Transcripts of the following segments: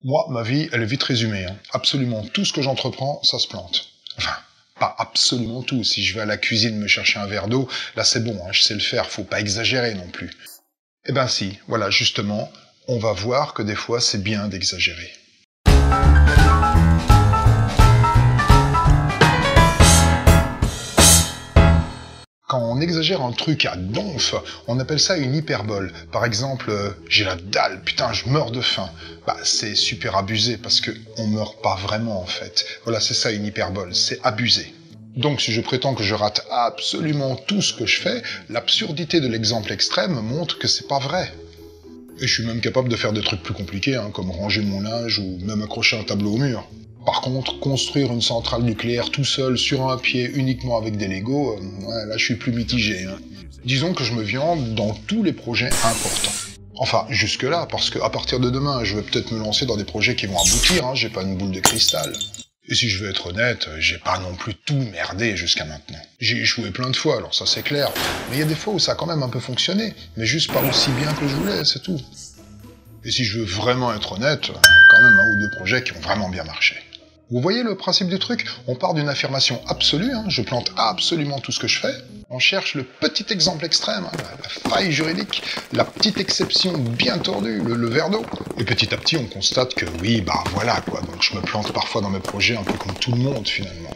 Moi, ma vie, elle est vite résumée. Absolument tout ce que j'entreprends, ça se plante. Enfin, pas absolument tout. Si je vais à la cuisine me chercher un verre d'eau, là c'est bon, je sais le faire, faut pas exagérer non plus. Eh ben si, voilà, justement, on va voir que des fois c'est bien d'exagérer. Quand on exagère un truc à donf, on appelle ça une hyperbole. Par exemple, j'ai la dalle, putain, je meurs de faim. Bah, c'est super abusé parce que on meurt pas vraiment en fait. Voilà, c'est ça une hyperbole, c'est abusé. Donc si je prétends que je rate absolument tout ce que je fais, l'absurdité de l'exemple extrême montre que c'est pas vrai. Et je suis même capable de faire des trucs plus compliqués, comme ranger mon linge ou même accrocher un tableau au mur. Par contre, construire une centrale nucléaire tout seul, sur un pied, uniquement avec des Legos, là je suis plus mitigé. Disons que je me viande dans tous les projets importants. Enfin, jusque-là, parce qu'à partir de demain, je vais peut-être me lancer dans des projets qui vont aboutir, j'ai pas une boule de cristal. Et si je veux être honnête, j'ai pas non plus tout merdé jusqu'à maintenant. J'ai échoué plein de fois, alors ça c'est clair, mais il y a des fois où ça a quand même un peu fonctionné, mais juste pas aussi bien que je voulais, c'est tout. Et si je veux vraiment être honnête, quand même un ou deux projets qui ont vraiment bien marché. Vous voyez le principe du truc? On part d'une affirmation absolue, je plante absolument tout ce que je fais. On cherche le petit exemple extrême, la faille juridique, la petite exception bien tordue, le verre d'eau. Et petit à petit, on constate que oui, bah voilà quoi, donc je me plante parfois dans mes projets un peu comme tout le monde finalement.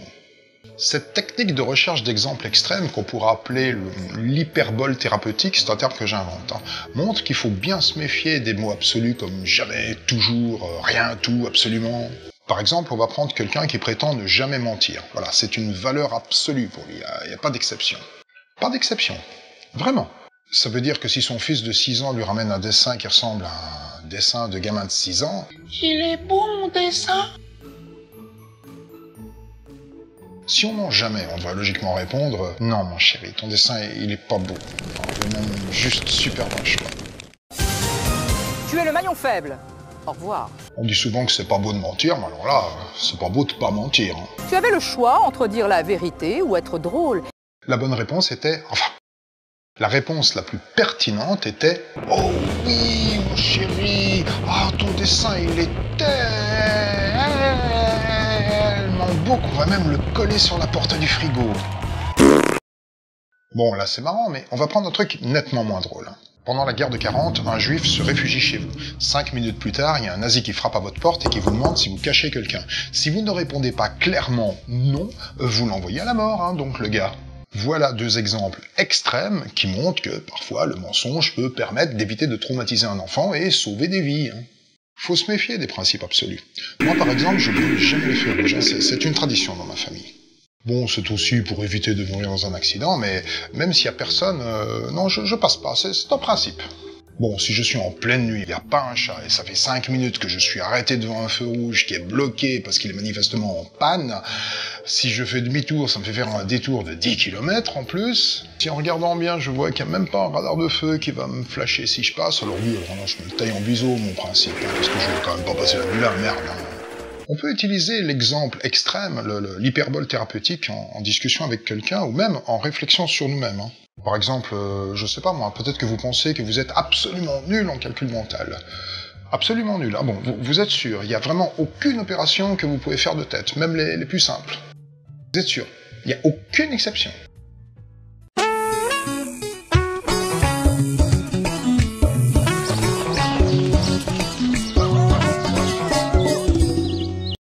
Cette technique de recherche d'exemples extrêmes, qu'on pourra appeler l'hyperbole thérapeutique, c'est un terme que j'invente, montre qu'il faut bien se méfier des mots absolus comme jamais, toujours, rien, tout, absolument. Par exemple, on va prendre quelqu'un qui prétend ne jamais mentir. Voilà, c'est une valeur absolue pour lui, il n'y a pas d'exception. Pas d'exception. Vraiment. Ça veut dire que si son fils de 6 ans lui ramène un dessin qui ressemble à un dessin de gamin de 6 ans... Il est beau mon dessin. Si on ment jamais, on devrait logiquement répondre « Non mon chéri, ton dessin il est pas beau. Il est même juste super moche. » Tu es le maillon faible. Au revoir. On dit souvent que c'est pas beau de mentir, mais alors là, c'est pas beau de pas mentir. Tu avais le choix entre dire la vérité ou être drôle. La bonne réponse était... Enfin, la réponse la plus pertinente était « Oh oui, mon chéri, ton dessin il est tellement beau qu'on va même le coller sur la porte du frigo. » Bon, là c'est marrant, mais on va prendre un truc nettement moins drôle. Pendant la guerre de 40, un juif se réfugie chez vous. 5 minutes plus tard, il y a un nazi qui frappe à votre porte et qui vous demande si vous cachez quelqu'un. Si vous ne répondez pas clairement non, vous l'envoyez à la mort, donc le gars. Voilà deux exemples extrêmes qui montrent que parfois le mensonge peut permettre d'éviter de traumatiser un enfant et sauver des vies. Faut se méfier des principes absolus. Moi par exemple, je ne brûle jamais les feux rouges, c'est une tradition dans ma famille. Bon, c'est aussi pour éviter de mourir dans un accident, mais même s'il y a personne, non, je passe pas, c'est un principe. Bon, si je suis en pleine nuit, il n'y a pas un chat, et ça fait 5 minutes que je suis arrêté devant un feu rouge qui est bloqué parce qu'il est manifestement en panne, si je fais demi-tour, ça me fait faire un détour de 10 km en plus. Si en regardant bien, je vois qu'il n'y a même pas un radar de feu qui va me flasher si je passe, alors oui, vraiment, je me le taille en biseau, mon principe, parce que je vais quand même pas passer la nuit là, merde. On peut utiliser l'exemple extrême, l'hyperbole thérapeutique, en discussion avec quelqu'un, ou même en réflexion sur nous-mêmes. Par exemple, je sais pas moi, peut-être que vous pensez que vous êtes absolument nul en calcul mental. Absolument nul. Bon, vous êtes sûr, il n'y a vraiment aucune opération que vous pouvez faire de tête, même les plus simples. Vous êtes sûr, il n'y a aucune exception.